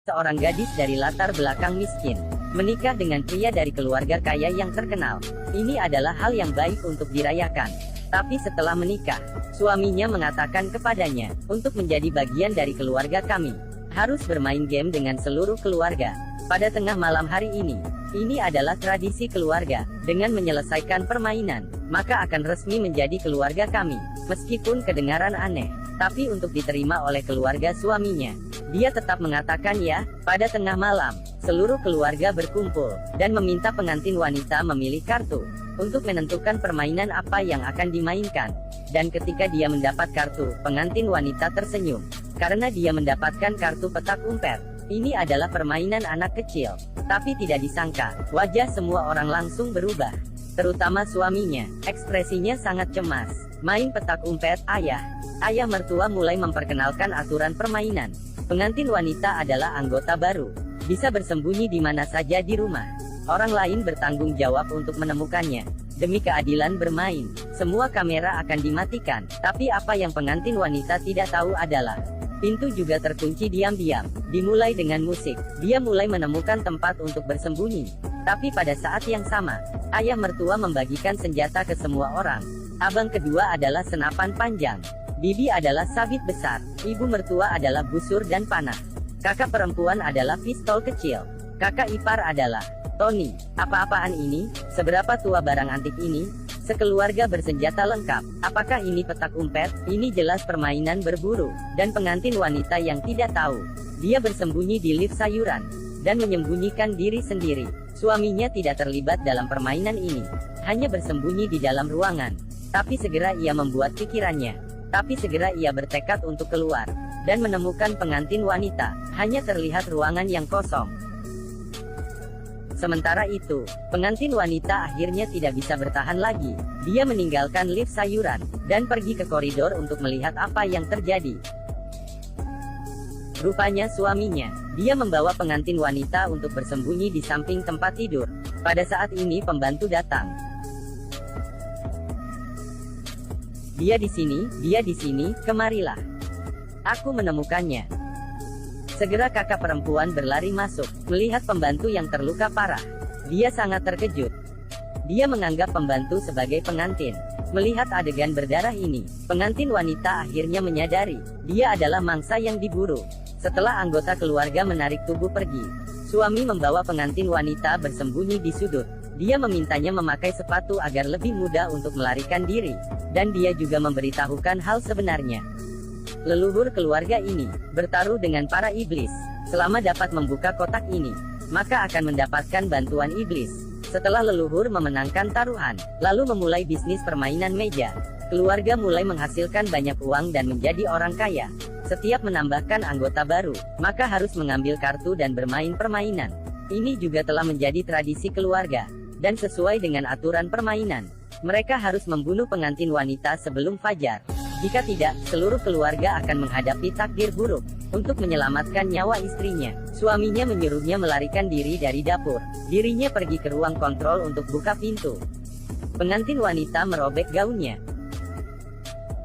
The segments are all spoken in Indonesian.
Seorang gadis dari latar belakang miskin menikah dengan pria dari keluarga kaya yang terkenal. Ini adalah hal yang baik untuk dirayakan. Tapi setelah menikah, suaminya mengatakan kepadanya, untuk menjadi bagian dari keluarga kami, harus bermain game dengan seluruh keluarga. Pada tengah malam hari ini adalah tradisi keluarga. Dengan menyelesaikan permainan, maka akan resmi menjadi keluarga kami. Meskipun kedengaran aneh, tapi untuk diterima oleh keluarga suaminya, dia tetap mengatakan ya. Pada tengah malam, seluruh keluarga berkumpul, dan meminta pengantin wanita memilih kartu, untuk menentukan permainan apa yang akan dimainkan. Dan ketika dia mendapat kartu, pengantin wanita tersenyum, karena dia mendapatkan kartu petak umpet. Ini adalah permainan anak kecil. Tapi tidak disangka, wajah semua orang langsung berubah. Terutama suaminya, ekspresinya sangat cemas. Main petak umpet, ayah. Ayah mertua mulai memperkenalkan aturan permainan. Pengantin wanita adalah anggota baru, bisa bersembunyi di mana saja di rumah. Orang lain bertanggung jawab untuk menemukannya. Demi keadilan bermain, semua kamera akan dimatikan. Tapi apa yang pengantin wanita tidak tahu adalah, pintu juga terkunci diam-diam. Dimulai dengan musik, dia mulai menemukan tempat untuk bersembunyi. Tapi pada saat yang sama, ayah mertua membagikan senjata ke semua orang. Abang kedua adalah senapan panjang. Bibi adalah sabit besar. Ibu mertua adalah busur dan panah. Kakak perempuan adalah pistol kecil. Kakak ipar adalah Tony. Apa-apaan ini? Seberapa tua barang antik ini? Sekeluarga bersenjata lengkap. Apakah ini petak umpet? Ini jelas permainan berburu. Dan pengantin wanita yang tidak tahu, dia bersembunyi di lift sayuran, dan menyembunyikan diri sendiri. Suaminya tidak terlibat dalam permainan ini, hanya bersembunyi di dalam ruangan. Tapi segera ia membuat pikirannya. Tapi segera ia bertekad untuk keluar, dan menemukan pengantin wanita. Hanya terlihat ruangan yang kosong. Sementara itu, pengantin wanita akhirnya tidak bisa bertahan lagi. Dia meninggalkan lift sayuran, dan pergi ke koridor untuk melihat apa yang terjadi. Rupanya suaminya, dia membawa pengantin wanita untuk bersembunyi di samping tempat tidur. Pada saat ini pembantu datang. Dia di sini, kemarilah. Aku menemukannya. Segera kakak perempuan berlari masuk, melihat pembantu yang terluka parah. Dia sangat terkejut. Dia menganggap pembantu sebagai pengantin. Melihat adegan berdarah ini, pengantin wanita akhirnya menyadari, dia adalah mangsa yang diburu. Setelah anggota keluarga menarik tubuh pergi, suami membawa pengantin wanita bersembunyi di sudut. Dia memintanya memakai sepatu agar lebih mudah untuk melarikan diri. Dan dia juga memberitahukan hal sebenarnya. Leluhur keluarga ini bertaruh dengan para iblis. Selama dapat membuka kotak ini, maka akan mendapatkan bantuan iblis. Setelah leluhur memenangkan taruhan, lalu memulai bisnis permainan meja, keluarga mulai menghasilkan banyak uang dan menjadi orang kaya. Setiap menambahkan anggota baru, maka harus mengambil kartu dan bermain permainan. Ini juga telah menjadi tradisi keluarga. Dan sesuai dengan aturan permainan, mereka harus membunuh pengantin wanita sebelum fajar. Jika tidak, seluruh keluarga akan menghadapi takdir buruk. Untuk menyelamatkan nyawa istrinya, suaminya menyuruhnya melarikan diri dari dapur. Dirinya pergi ke ruang kontrol untuk buka pintu. Pengantin wanita merobek gaunnya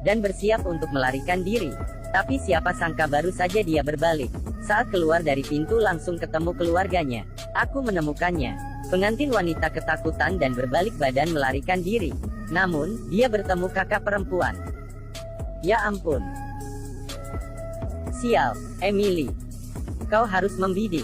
dan bersiap untuk melarikan diri. Tapi siapa sangka baru saja dia berbalik. Saat keluar dari pintu langsung ketemu keluarganya. Aku menemukannya. Pengantin wanita ketakutan dan berbalik badan melarikan diri. Namun, dia bertemu kakak perempuan. Ya ampun. Sial, Emily. Kau harus membidik.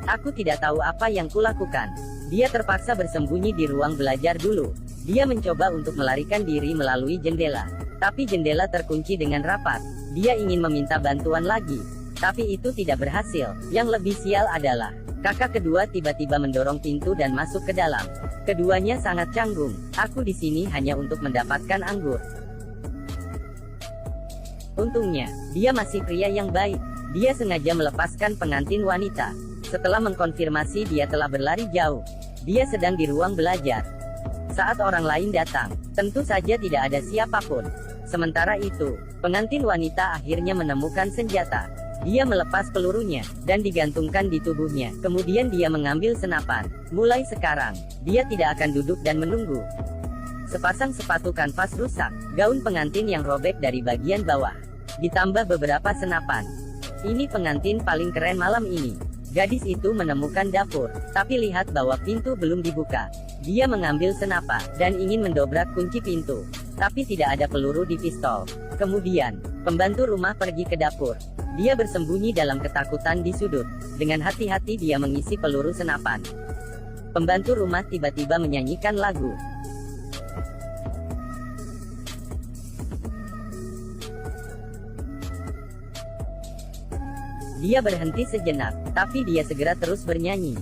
Aku tidak tahu apa yang kulakukan. Dia terpaksa bersembunyi di ruang belajar dulu. Dia mencoba untuk melarikan diri melalui jendela. Tapi jendela terkunci dengan rapat. Dia ingin meminta bantuan lagi. Tapi itu tidak berhasil. Yang lebih sial adalah, kakak kedua tiba-tiba mendorong pintu dan masuk ke dalam. Keduanya sangat canggung. Aku di sini hanya untuk mendapatkan anggur. Untungnya, dia masih pria yang baik. Dia sengaja melepaskan pengantin wanita. Setelah mengkonfirmasi dia telah berlari jauh. Dia sedang di ruang belajar. Saat orang lain datang, tentu saja tidak ada siapapun. Sementara itu, pengantin wanita akhirnya menemukan senjata. Dia melepas pelurunya, dan digantungkan di tubuhnya. Kemudian dia mengambil senapan. Mulai sekarang, dia tidak akan duduk dan menunggu. Sepasang sepatu kanvas rusak, gaun pengantin yang robek dari bagian bawah, ditambah beberapa senapan. Ini pengantin paling keren malam ini. Gadis itu menemukan dapur, tapi lihat bahwa pintu belum dibuka. Dia mengambil senapan, dan ingin mendobrak kunci pintu. Tapi tidak ada peluru di pistol. Kemudian, pembantu rumah pergi ke dapur. Dia bersembunyi dalam ketakutan di sudut. Dengan hati-hati dia mengisi peluru senapan. Pembantu rumah tiba-tiba menyanyikan lagu. Dia berhenti sejenak, tapi dia segera terus bernyanyi.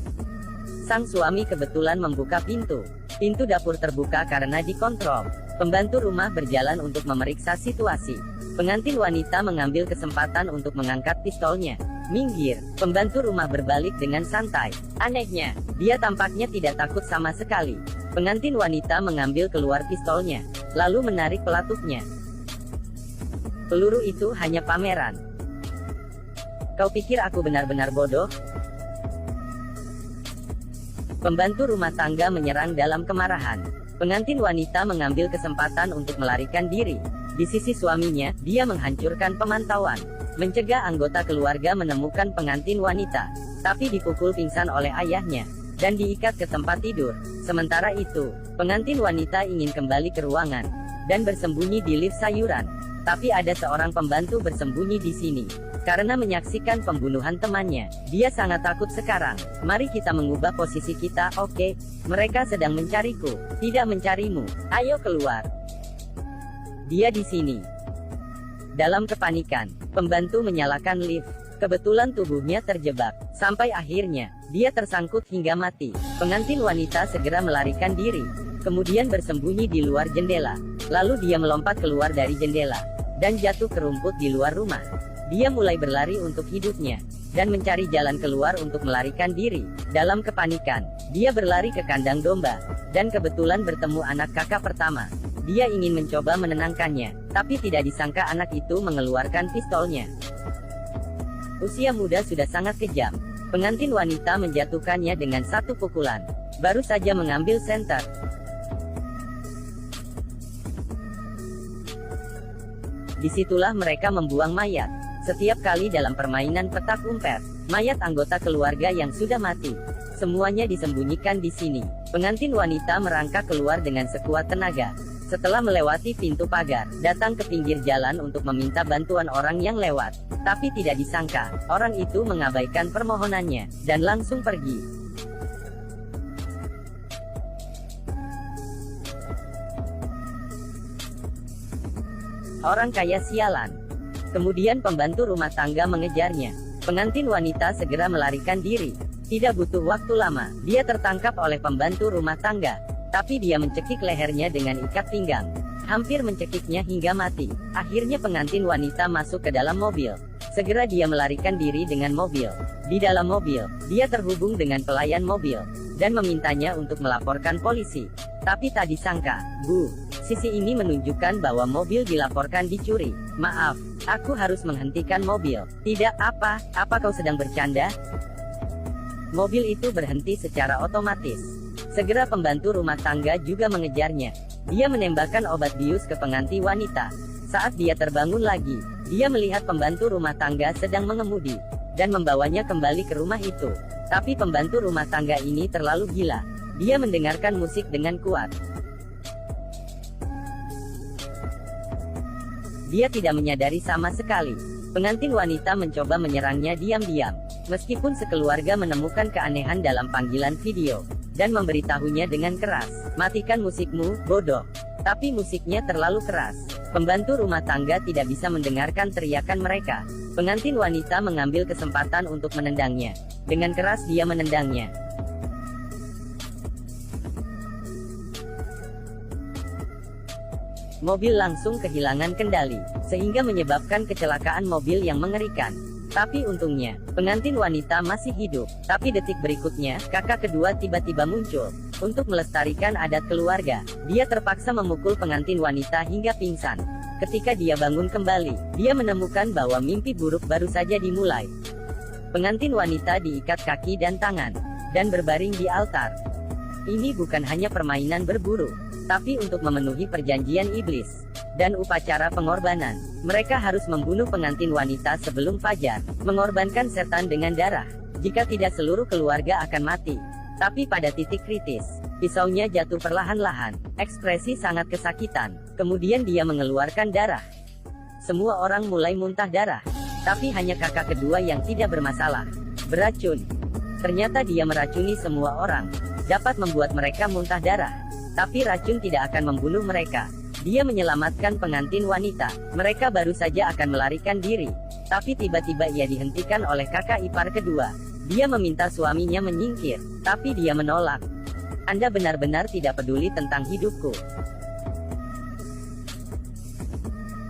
Sang suami kebetulan membuka pintu. Pintu dapur terbuka karena dikontrol. Pembantu rumah berjalan untuk memeriksa situasi. Pengantin wanita mengambil kesempatan untuk mengangkat pistolnya. Minggir, pembantu rumah berbalik dengan santai. Anehnya, dia tampaknya tidak takut sama sekali. Pengantin wanita mengambil keluar pistolnya, lalu menarik pelatupnya. Peluru itu hanya pameran. Kau pikir aku benar-benar bodoh? Pembantu rumah tangga menyerang dalam kemarahan. Pengantin wanita mengambil kesempatan untuk melarikan diri. Di sisi suaminya, dia menghancurkan pemantauan, mencegah anggota keluarga menemukan pengantin wanita, tapi dipukul pingsan oleh ayahnya, dan diikat ke tempat tidur. Sementara itu, pengantin wanita ingin kembali ke ruangan, dan bersembunyi di lift sayuran. Tapi ada seorang pembantu bersembunyi di sini. Karena menyaksikan pembunuhan temannya, dia sangat takut sekarang. Mari kita mengubah posisi kita, oke? Mereka sedang mencariku, tidak mencarimu. Ayo keluar. Dia di sini. Dalam kepanikan, pembantu menyalakan lift. Kebetulan tubuhnya terjebak. Sampai akhirnya, dia tersangkut hingga mati. Pengantin wanita segera melarikan diri. Kemudian bersembunyi di luar jendela. Lalu dia melompat keluar dari jendela. Dan jatuh ke rumput di luar rumah. Dia mulai berlari untuk hidupnya, dan mencari jalan keluar untuk melarikan diri. Dalam kepanikan, dia berlari ke kandang domba, dan kebetulan bertemu anak kakak pertama. Dia ingin mencoba menenangkannya, tapi tidak disangka anak itu mengeluarkan pistolnya. Usia muda sudah sangat kejam. Pengantin wanita menjatuhkannya dengan satu pukulan. Baru saja mengambil senter. Disitulah mereka membuang mayat. Setiap kali dalam permainan petak umpet, mayat anggota keluarga yang sudah mati, semuanya disembunyikan di sini. Pengantin wanita merangkak keluar dengan sekuat tenaga. Setelah melewati pintu pagar, datang ke pinggir jalan untuk meminta bantuan orang yang lewat. Tapi tidak disangka, orang itu mengabaikan permohonannya, dan langsung pergi. Orang kaya sialan. Kemudian pembantu rumah tangga mengejarnya. Pengantin wanita segera melarikan diri. Tidak butuh waktu lama, dia tertangkap oleh pembantu rumah tangga. Tapi dia mencekik lehernya dengan ikat pinggang. Hampir mencekiknya hingga mati. Akhirnya pengantin wanita masuk ke dalam mobil. Segera dia melarikan diri dengan mobil. Di dalam mobil, dia terhubung dengan pelayan mobil, dan memintanya untuk melaporkan polisi. Tapi tak disangka, sisi ini menunjukkan bahwa mobil dilaporkan dicuri. Maaf, aku harus menghentikan mobil. Tidak, apa kau sedang bercanda? Mobil itu berhenti secara otomatis. Segera pembantu rumah tangga juga mengejarnya. Dia menembakkan obat bius ke pengantin wanita. Saat dia terbangun lagi, dia melihat pembantu rumah tangga sedang mengemudi, dan membawanya kembali ke rumah itu. Tapi pembantu rumah tangga ini terlalu gila. Dia mendengarkan musik dengan kuat. Dia tidak menyadari sama sekali. Pengantin wanita mencoba menyerangnya diam-diam. Meskipun sekeluarga menemukan keanehan dalam panggilan video, dan memberitahunya dengan keras, "Matikan musikmu, bodoh." Tapi musiknya terlalu keras. Pembantu rumah tangga tidak bisa mendengarkan teriakan mereka. Pengantin wanita mengambil kesempatan untuk menendangnya. Dengan keras dia menendangnya. Mobil langsung kehilangan kendali, sehingga menyebabkan kecelakaan mobil yang mengerikan. Tapi untungnya, pengantin wanita masih hidup. Tapi detik berikutnya, kakak kedua tiba-tiba muncul. Untuk melestarikan adat keluarga, dia terpaksa memukul pengantin wanita hingga pingsan. Ketika dia bangun kembali, dia menemukan bahwa mimpi buruk baru saja dimulai. Pengantin wanita diikat kaki dan tangan, dan berbaring di altar. Ini bukan hanya permainan berburu, tapi untuk memenuhi perjanjian iblis. dan upacara pengorbanan. Mereka harus membunuh pengantin wanita sebelum fajar, mengorbankan setan dengan darah. Jika tidak, seluruh keluarga akan mati. Tapi pada titik kritis, pisaunya jatuh perlahan-lahan, ekspresi sangat kesakitan. Kemudian dia mengeluarkan darah. Semua orang mulai muntah darah. Tapi hanya kakak kedua yang tidak bermasalah. Beracun. Ternyata dia meracuni semua orang. Dapat membuat mereka muntah darah. Tapi racun tidak akan membunuh mereka. Dia menyelamatkan pengantin wanita. Mereka baru saja akan melarikan diri. Tapi tiba-tiba ia dihentikan oleh kakak ipar kedua. Dia meminta suaminya menyingkir. Tapi dia menolak. Anda benar-benar tidak peduli tentang hidupku.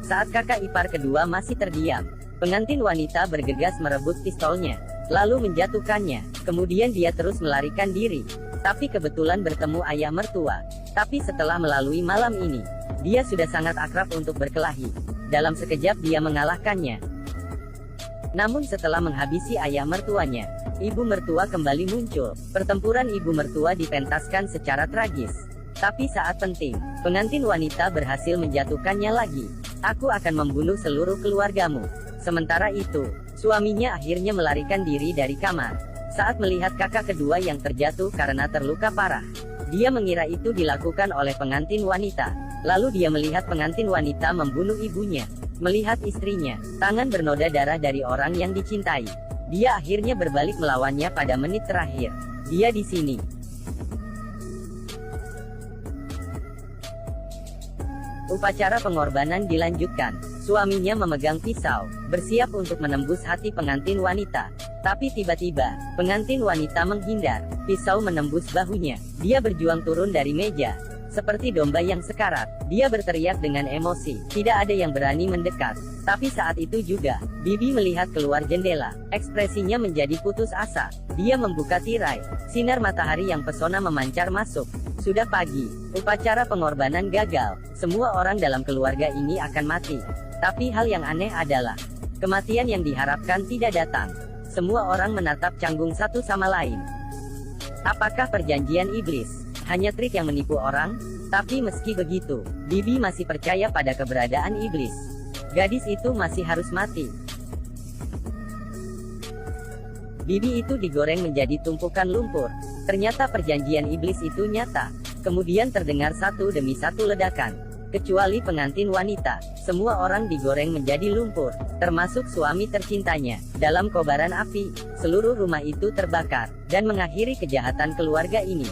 Saat kakak ipar kedua masih terdiam, pengantin wanita bergegas merebut pistolnya, lalu menjatuhkannya. Kemudian dia terus melarikan diri. Tapi kebetulan bertemu ayah mertua. Tapi setelah melalui malam ini, dia sudah sangat akrab untuk berkelahi. Dalam sekejap dia mengalahkannya. Namun setelah menghabisi ayah mertuanya, ibu mertua kembali muncul. Pertempuran ibu mertua dipentaskan secara tragis. Tapi saat penting, pengantin wanita berhasil menjatuhkannya lagi. Aku akan membunuh seluruh keluargamu. Sementara itu, suaminya akhirnya melarikan diri dari kamar. Saat melihat kakak kedua yang terjatuh karena terluka parah, dia mengira itu dilakukan oleh pengantin wanita. Lalu dia melihat pengantin wanita membunuh ibunya. Melihat istrinya, tangan bernoda darah dari orang yang dicintai, dia akhirnya berbalik melawannya pada menit terakhir. Dia di sini. Upacara pengorbanan dilanjutkan. Suaminya memegang pisau, bersiap untuk menembus hati pengantin wanita. Tapi tiba-tiba, pengantin wanita menghindar. Pisau menembus bahunya. Dia berjuang turun dari meja. Seperti domba yang sekarat, dia berteriak dengan emosi. Tidak ada yang berani mendekat. Tapi saat itu juga, Bibi melihat keluar jendela. Ekspresinya menjadi putus asa. Dia membuka tirai. Sinar matahari yang pesona memancar masuk. Sudah pagi. Upacara pengorbanan gagal. Semua orang dalam keluarga ini akan mati. Tapi hal yang aneh adalah, kematian yang diharapkan tidak datang. Semua orang menatap canggung satu sama lain. Apakah perjanjian iblis hanya trik yang menipu orang? Tapi meski begitu, Bibi masih percaya pada keberadaan iblis. Gadis itu masih harus mati. Bibi itu digoreng menjadi tumpukan lumpur. Ternyata perjanjian iblis itu nyata. Kemudian terdengar satu demi satu ledakan. Kecuali pengantin wanita, semua orang digoreng menjadi lumpur, termasuk suami tercintanya. Dalam kobaran api, seluruh rumah itu terbakar, dan mengakhiri kejahatan keluarga ini.